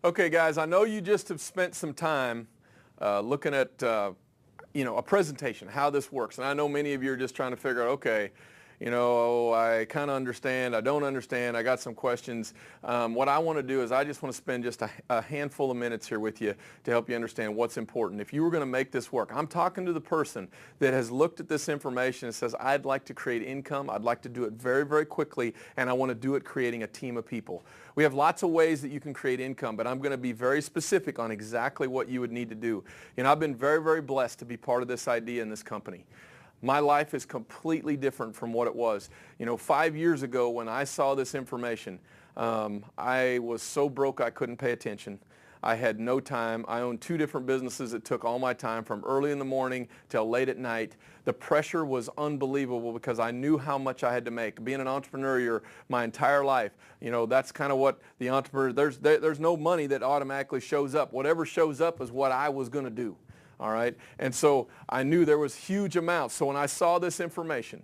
Okay, guys, I know you just have spent some time looking at a presentation, how this works. And I know many of you are just trying to figure out, okay, I kind of understand, I don't understand, I got some questions. What I want to do is I just want to spend just a handful of minutes here with you to help you understand what's important. If you were going to make this work, I'm talking to the person that has looked at this information and says, I'd like to create income, I'd like to do it very, very quickly, and I want to do it creating a team of people. We have lots of ways that you can create income, but I'm going to be very specific on exactly what you would need to do. I've been very, very blessed to be part of this idea in this company. My life is completely different from what it was. 5 years ago when I saw this information, I was so broke I couldn't pay attention. I had no time. I owned 2 different businesses that took all my time from early in the morning till late at night. The pressure was unbelievable because I knew how much I had to make. Being an entrepreneur my entire life, that's kind of what the entrepreneur, there's no money that automatically shows up. Whatever shows up is what I was going to do. All right. And so I knew there was huge amounts. So when I saw this information,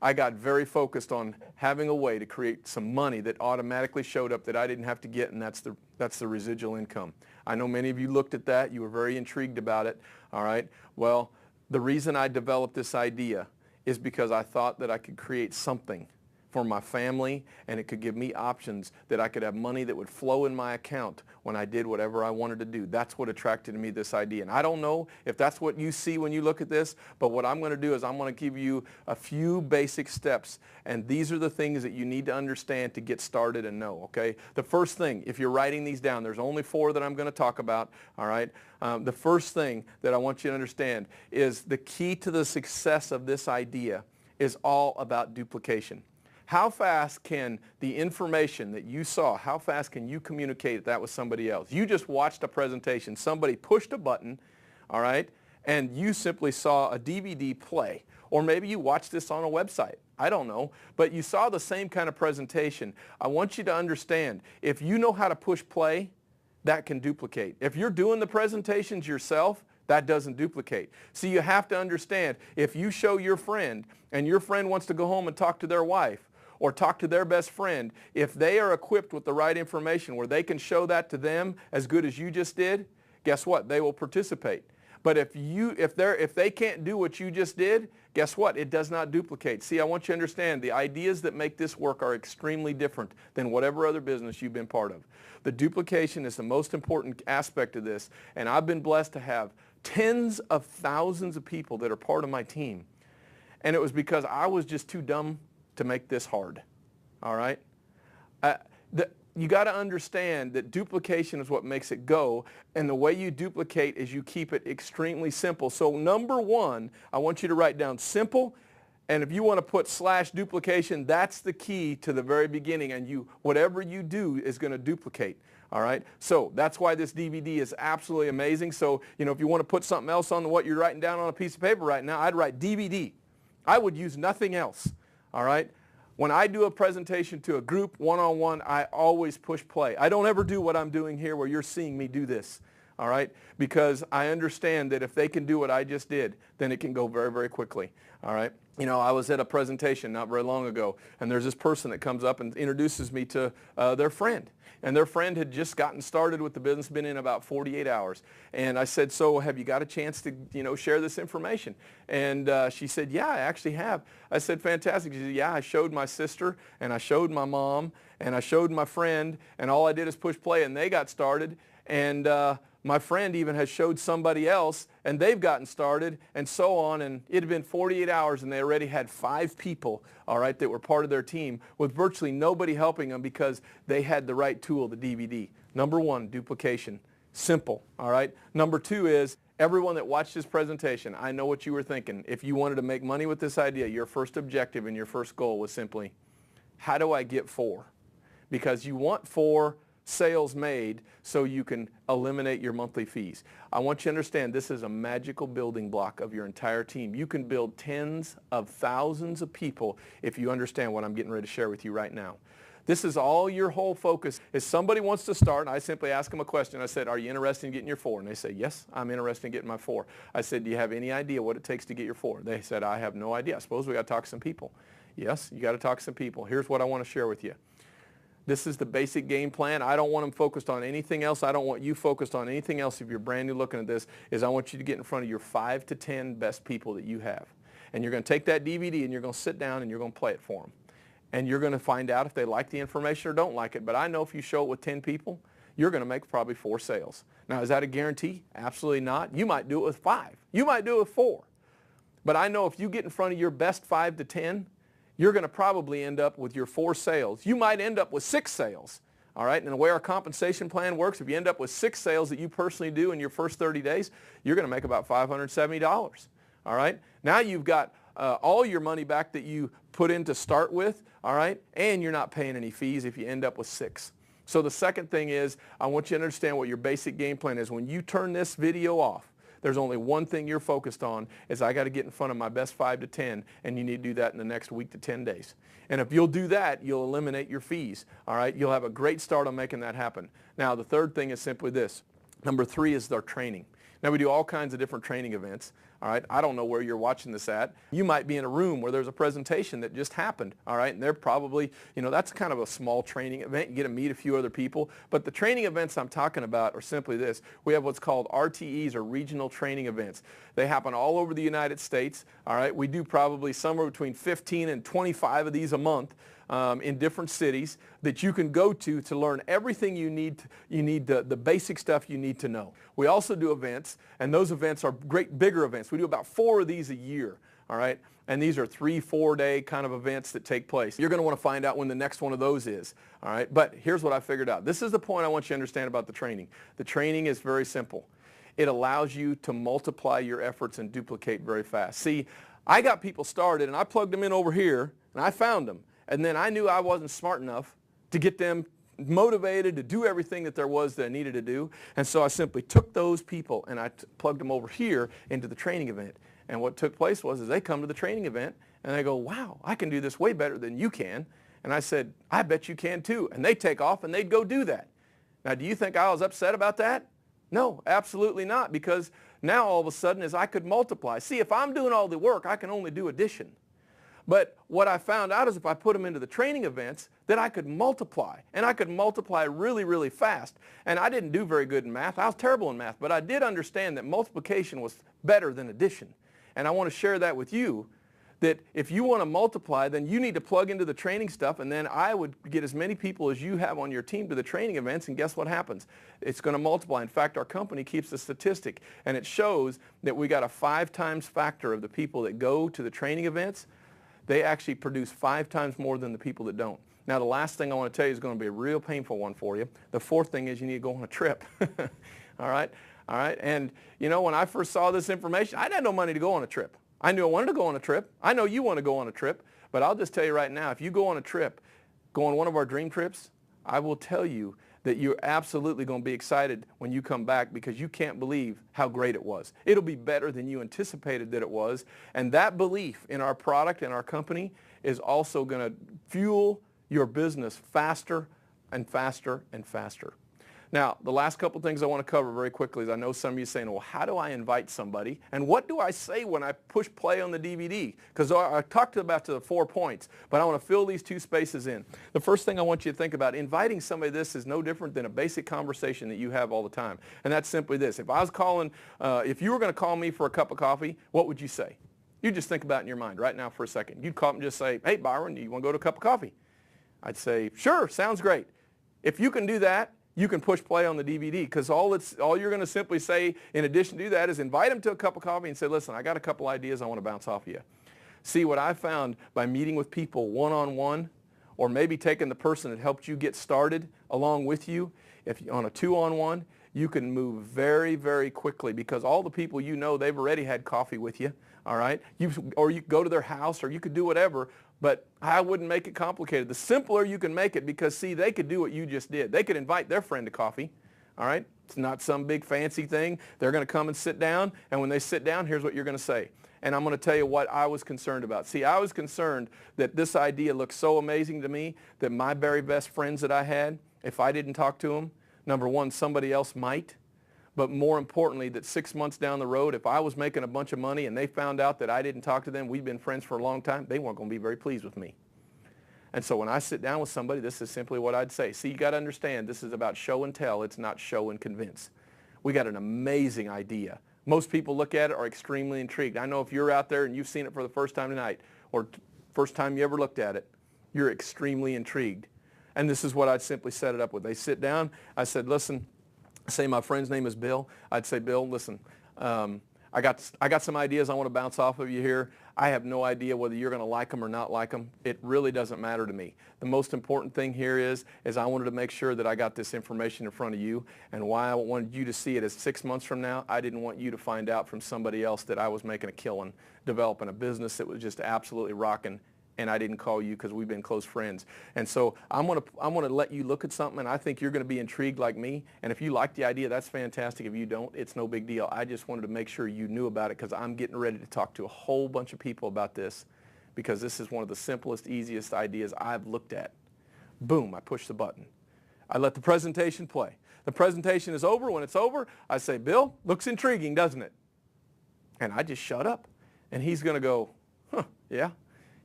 I got very focused on having a way to create some money that automatically showed up that I didn't have to get, and that's the residual income. I know many of you looked at that. You were very intrigued about it. All right. Well, the reason I developed this idea is because I thought that I could create something for my family, and it could give me options that I could have money that would flow in my account when I did whatever I wanted to do. That's what attracted me to this idea. And I don't know if that's what you see when you look at this, but what I'm going to do is I'm going to give you a few basic steps, and these are the things that you need to understand to get started and know, okay? The first thing, if you're writing these down, there's only 4 that I'm going to talk about, all right? The first thing that I want you to understand is the key to the success of this idea is all about duplication. How fast can the information that you saw, how fast can you communicate that with somebody else? You just watched a presentation. Somebody pushed a button, all right, and you simply saw a DVD play. Or maybe you watched this on a website. I don't know. But you saw the same kind of presentation. I want you to understand, if you know how to push play, that can duplicate. If you're doing the presentations yourself, that doesn't duplicate. See, you have to understand, if you show your friend and your friend wants to go home and talk to their wife, or talk to their best friend, if they are equipped with the right information where they can show that to them as good as you just did, guess what? They will participate. But if they can't do what you just did, guess what? It does not duplicate. See, I want you to understand the ideas that make this work are extremely different than whatever other business you've been part of. The duplication is the most important aspect of this, and I've been blessed to have tens of thousands of people that are part of my team. And it was because I was just too dumb to make this hard, all right? You got to understand that duplication is what makes it go, and the way you duplicate is you keep it extremely simple. So number 1, I want you to write down simple, and if you want to put /duplication, that's the key to the very beginning, and whatever you do is going to duplicate. All right, so that's why this DVD is absolutely amazing. So, if you want to put something else on what you're writing down on a piece of paper right now, I'd write DVD. I would use nothing else. All right? When I do a presentation to a group one-on-one, I always push play. I don't ever do what I'm doing here where you're seeing me do this. All right? Because I understand that if they can do what I just did, then it can go very, very quickly. All right? I was at a presentation not very long ago, and there's this person that comes up and introduces me to their friend. And their friend had just gotten started with the business, been in about 48 hours. And I said, so have you got a chance to, share this information? And she said, yeah, I actually have. I said, fantastic. She said, yeah, I showed my sister, and I showed my mom, and I showed my friend, and all I did is push play, and they got started. And my friend even has showed somebody else, and they've gotten started, and so on. And it had been 48 hours, and they already had 5 people, all right, that were part of their team with virtually nobody helping them because they had the right tool, the DVD. Number 1, duplication. Simple, all right? Number 2 is everyone that watched this presentation, I know what you were thinking. If you wanted to make money with this idea, your first objective and your first goal was simply, how do I get 4? Because you want 4 sales made so you can eliminate your monthly fees. I want you to understand this is a magical building block of your entire team. You can build tens of thousands of people if you understand what I'm getting ready to share with you right now. This is all your whole focus. If somebody wants to start, I simply ask them a question. I said, are you interested in getting your 4? And they say, yes, I'm interested in getting my 4. I said, do you have any idea what it takes to get your 4? They said, I have no idea. I suppose we got to talk to some people. Yes, you got to talk to some people. Here's what I want to share with you. This is the basic game plan. I don't want them focused on anything else. I don't want you focused on anything else. If you're brand new looking at this, is I want you to get in front of your 5 to 10 best people that you have. And you're going to take that DVD and you're going to sit down and you're going to play it for them. And you're going to find out if they like the information or don't like it. But I know if you show it with 10 people, you're going to make probably 4 sales. Now, is that a guarantee? Absolutely not. You might do it with 5. You might do it with 4. But I know if you get in front of your best 5 to 10, you're going to probably end up with your 4 sales. You might end up with 6 sales. All right, and the way our compensation plan works, if you end up with 6 sales that you personally do in your first 30 days, you're going to make about $570. All right, now you've got all your money back that you put in to start with, all right, and you're not paying any fees if you end up with 6. So the second thing is, I want you to understand what your basic game plan is. When you turn this video off, there's only one thing you're focused on, is I got to get in front of my best 5 to 10, and you need to do that in the next week to 10 days. And if you'll do that, you'll eliminate your fees, all right? You'll have a great start on making that happen. Now, the third thing is simply this. Number 3 is our training. Now, we do all kinds of different training events, all right? I don't know where you're watching this at. You might be in a room where there's a presentation that just happened, all right? And they're probably, that's kind of a small training event. You get to meet a few other people. But the training events I'm talking about are simply this. We have what's called RTEs, or regional training events. They happen all over the United States, all right? We do probably somewhere between 15 and 25 of these a month. In different cities that you can go to learn everything you need. You need the basic stuff you need to know. We also do events, and those events are great bigger events. We do about 4 of these a year, all right? And these are 3-4 day kind of events that take place. You're going to want to find out when the next one of those is, all right? But here's what I figured out. This is the point I want you to understand about the training. The training is very simple. It allows you to multiply your efforts and duplicate very fast. See, I got people started, and I plugged them in over here, and I found them. And then I knew I wasn't smart enough to get them motivated to do everything that there was that I needed to do. And so I simply took those people and I plugged them over here into the training event. And what took place was they come to the training event and they go, wow, I can do this way better than you can. And I said, I bet you can too. And they take off and they'd go do that. Now, do you think I was upset about that? No, absolutely not, because now all of a sudden is I could multiply. See, if I'm doing all the work, I can only do addition. But what I found out is if I put them into the training events, that I could multiply. And I could multiply really, really fast. And I didn't do very good in math. I was terrible in math. But I did understand that multiplication was better than addition. And I want to share that with you, that if you want to multiply, then you need to plug into the training stuff. And then I would get as many people as you have on your team to the training events. And guess what happens? It's going to multiply. In fact, our company keeps a statistic. And it shows that we got a 5 times factor of the people that go to the training events. They actually produce 5 times more than the people that don't. Now, the last thing I want to tell you is going to be a real painful one for you. The fourth thing is you need to go on a trip. All right? All right? And, when I first saw this information, I had no money to go on a trip. I knew I wanted to go on a trip. I know you want to go on a trip. But I'll just tell you right now, if you go on a trip, go on one of our dream trips, I will tell you that you're absolutely going to be excited when you come back, because you can't believe how great it was. It'll be better than you anticipated that it was. And that belief in our product and our company is also going to fuel your business faster and faster and faster. Now, the last couple things I want to cover very quickly is I know some of you are saying, well, how do I invite somebody? And what do I say when I push play on the DVD? Because I talked about the 4 points, but I want to fill these 2 spaces in. The first thing I want you to think about, inviting somebody to this is no different than a basic conversation that you have all the time. And that's simply this. If you were going to call me for a cup of coffee, what would you say? You just think about it in your mind right now for a second. You'd call up and just say, hey, Byron, do you want to go to a cup of coffee? I'd say, sure, sounds great. If you can do that, you can push play on the DVD, because all you're going to simply say in addition to that is invite them to a cup of coffee and say, listen, I got a couple ideas I want to bounce off of you. See, what I found by meeting with people one-on-one, or maybe taking the person that helped you get started along with you, if on a 2-on-1, you can move very, very quickly, because all the people they've already had coffee with you, all right? Or you go to their house, or you could do whatever. But I wouldn't make it complicated. The simpler you can make it, because, see, they could do what you just did. They could invite their friend to coffee, all right? It's not some big fancy thing. They're going to come and sit down, and when they sit down, here's what you're going to say. And I'm going to tell you what I was concerned about. See, I was concerned that this idea looked so amazing to me that my very best friends that I had, if I didn't talk to them, number one, somebody else might. But more importantly, that 6 months down the road, if I was making a bunch of money and they found out that I didn't talk to them, we'd been friends for a long time, they weren't going to be very pleased with me. And so when I sit down with somebody, this is simply what I'd say. See, you got to understand, this is about show and tell. It's not show and convince. We got an amazing idea. Most people look at it are extremely intrigued. I know if you're out there and you've seen it for the first time tonight, or first time you ever looked at it, you're extremely intrigued. And this is what I'd simply set it up with. They sit down. I said, listen, say my friend's name is Bill. I'd say, Bill, listen, I got some ideas I want to bounce off of you here. I have no idea whether you're going to like them or not like them. It really doesn't matter to me. The most important thing here is I wanted to make sure that I got this information in front of you, and why I wanted you to see it is 6 months from now, I didn't want you to find out from somebody else that I was making a killing, developing a business that was just absolutely rocking, and I didn't call you because we've been close friends. And so I'm gonna let you look at something, and I think you're gonna be intrigued like me. And if you like the idea, that's fantastic. If you don't, it's no big deal. I just wanted to make sure you knew about it because I'm getting ready to talk to a whole bunch of people about this, because this is one of the simplest, easiest ideas I've looked at. Boom, I push the button. I let the presentation play. The presentation is over. When it's over, I say, Bill, looks intriguing, doesn't it? And I just shut up. And he's gonna go, huh, yeah.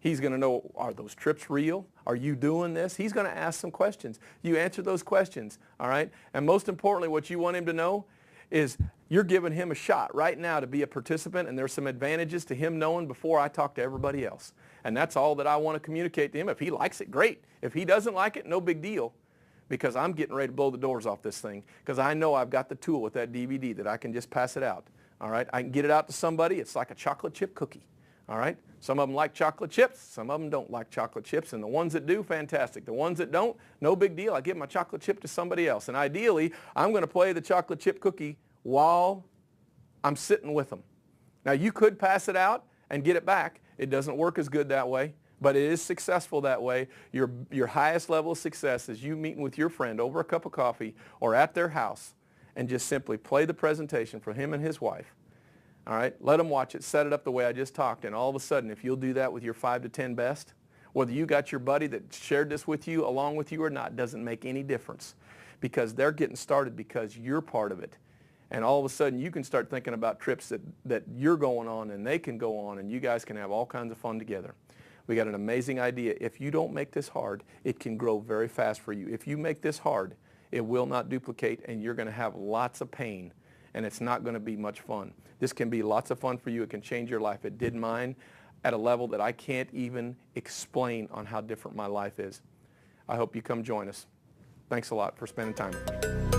He's going to know, are those trips real? Are you doing this? He's going to ask some questions. You answer those questions, all right? And most importantly, what you want him to know is you're giving him a shot right now to be a participant, and there's some advantages to him knowing before I talk to everybody else. And that's all that I want to communicate to him. If he likes it, great. If he doesn't like it, no big deal, because I'm getting ready to blow the doors off this thing, because I know I've got the tool with that DVD that I can just pass it out, all right? I can get it out to somebody. It's like a chocolate chip cookie. All right? Some of them like chocolate chips. Some of them don't like chocolate chips. And the ones that do, fantastic. The ones that don't, no big deal. I give my chocolate chip to somebody else. And ideally, I'm going to play the chocolate chip cookie while I'm sitting with them. Now, you could pass it out and get it back. It doesn't work as good that way, but it is successful that way. Your highest level of success is you meeting with your friend over a cup of coffee or at their house and just simply play the presentation for him and his wife. All right, let them watch it, set it up the way I just talked, and all of a sudden, if you'll do that with your 5 to 10 best, whether you got your buddy that shared this with you along with you or not, doesn't make any difference, because they're getting started because you're part of it. And all of a sudden, you can start thinking about trips that you're going on and they can go on, and you guys can have all kinds of fun together. We got an amazing idea. If you don't make this hard, it can grow very fast for you. If you make this hard, it will not duplicate, and you're going to have lots of pain, and it's not going to be much fun. This can be lots of fun for you. It can change your life. It did mine at a level that I can't even explain on how different my life is. I hope you come join us. Thanks a lot for spending time with me.